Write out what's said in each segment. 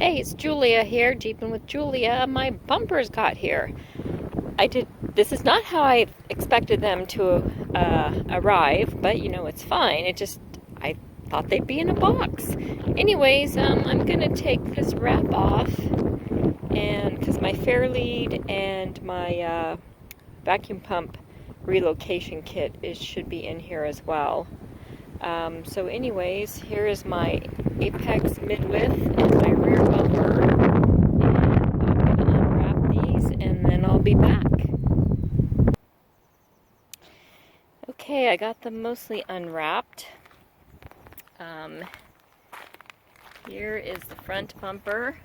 Hey, it's Julia here, Jeeping with Julia. My bumpers got here. This is not how I expected them to arrive, but you know, it's fine. I thought they'd be in a box. Anyways, I'm gonna take this wrap off, and because my Fairlead and my vacuum pump relocation kit should be in here as well. So anyways, here is my apex mid-width and my rear bumper, and I'm going to unwrap these and then I'll be back. Okay, I got them mostly unwrapped. Here is the front bumper.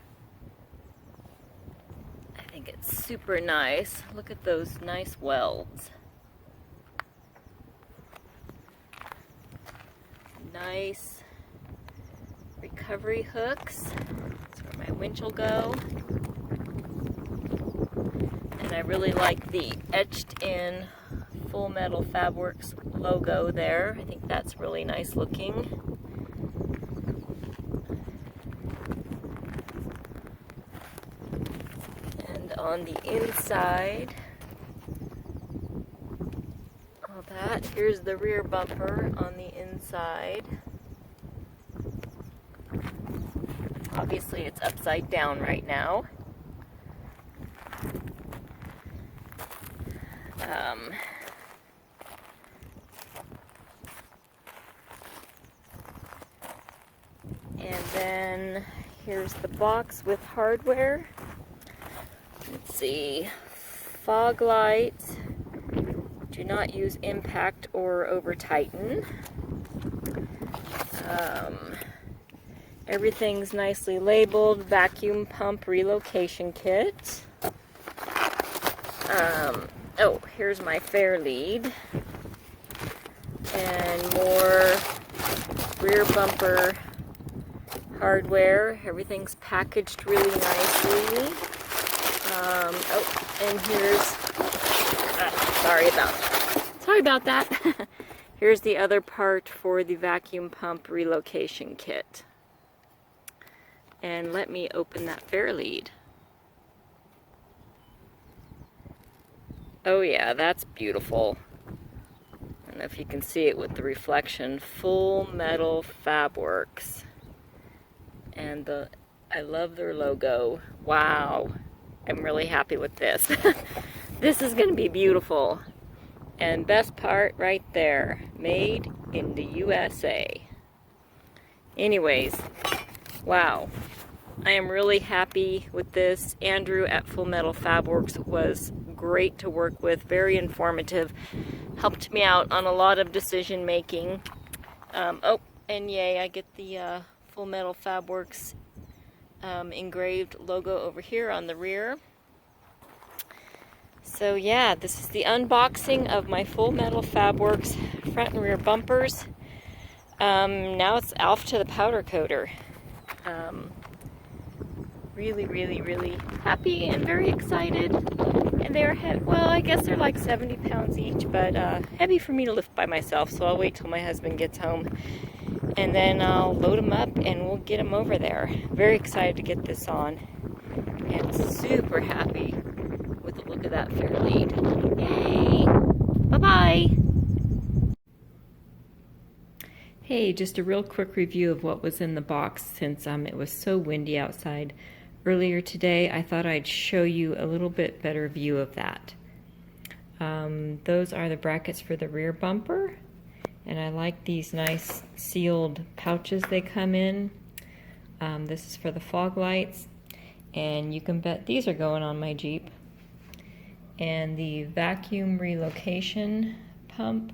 I think it's super nice. Look at those nice welds. Nice recovery hooks. That's where my winch will go. And I really like the etched in Full Metal Fabworks logo there. I think that's really nice looking. And on the inside, here's the rear bumper on the inside. Obviously it's upside down right now. And then here's the box with hardware. Let's see, fog lights. Do not use impact or over tighten. Everything's nicely labeled. Vacuum pump relocation kit. Oh, here's my Fairlead. And more rear bumper hardware. Everything's packaged really nicely. Oh, and here's sorry about that. Here's the other part for the vacuum pump relocation kit. And let me open that Fairlead. Oh yeah, that's beautiful. I don't know if you can see it with the reflection. Full Metal Fabworks. And I love their logo. Wow. I'm really happy with this. This is going to be beautiful. And best part right there, made in the USA. Anyways, wow. I am really happy with this. Andrew at Full Metal Fabworks was great to work with, very informative. Helped me out on a lot of decision making. Oh, and yay, I get the Full Metal Fabworks engraved logo over here on the rear. So yeah, this is the unboxing of my Full Metal Fabworks front and rear bumpers. Now it's off to the powder coater. Really happy and very excited. And they're heavy. Well, I guess they're like 70 pounds each, but heavy for me to lift by myself. So I'll wait till my husband gets home, and then I'll load them up and we'll get them over there. Very excited to get this on, and super happy with the look of that Fairlead. Yay! Bye-bye! Hey, just a real quick review of what was in the box since it was so windy outside earlier today. I thought I'd show you a little bit better view of that. Those are the brackets for the rear bumper, and I like these nice sealed pouches they come in. This is for the fog lights, and you can bet these are going on my Jeep. And the vacuum relocation pump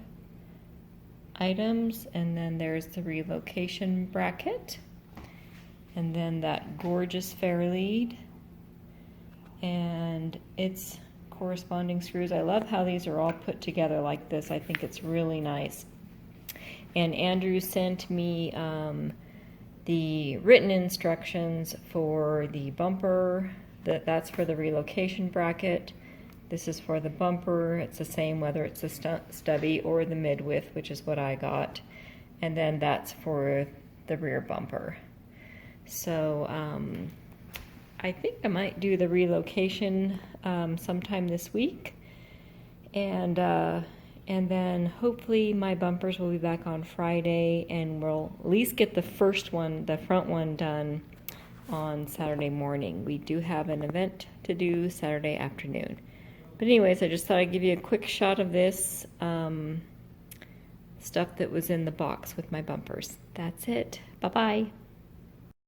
items, and then there's the relocation bracket, and then that gorgeous Fairlead and its corresponding screws. I love how these are all put together like this. I think it's really nice. And Andrew sent me the written instructions for the bumper. That's for the relocation bracket. This is for the bumper. It's the same whether it's a stubby or the mid-width, which is what I got. And then that's for the rear bumper. So I think I might do the relocation sometime this week. And then hopefully my bumpers will be back on Friday, and we'll at least get the first one, the front one, done on Saturday morning. We do have an event to do Saturday afternoon. But anyways, I just thought I'd give you a quick shot of this stuff that was in the box with my bumpers. That's it. Bye-bye.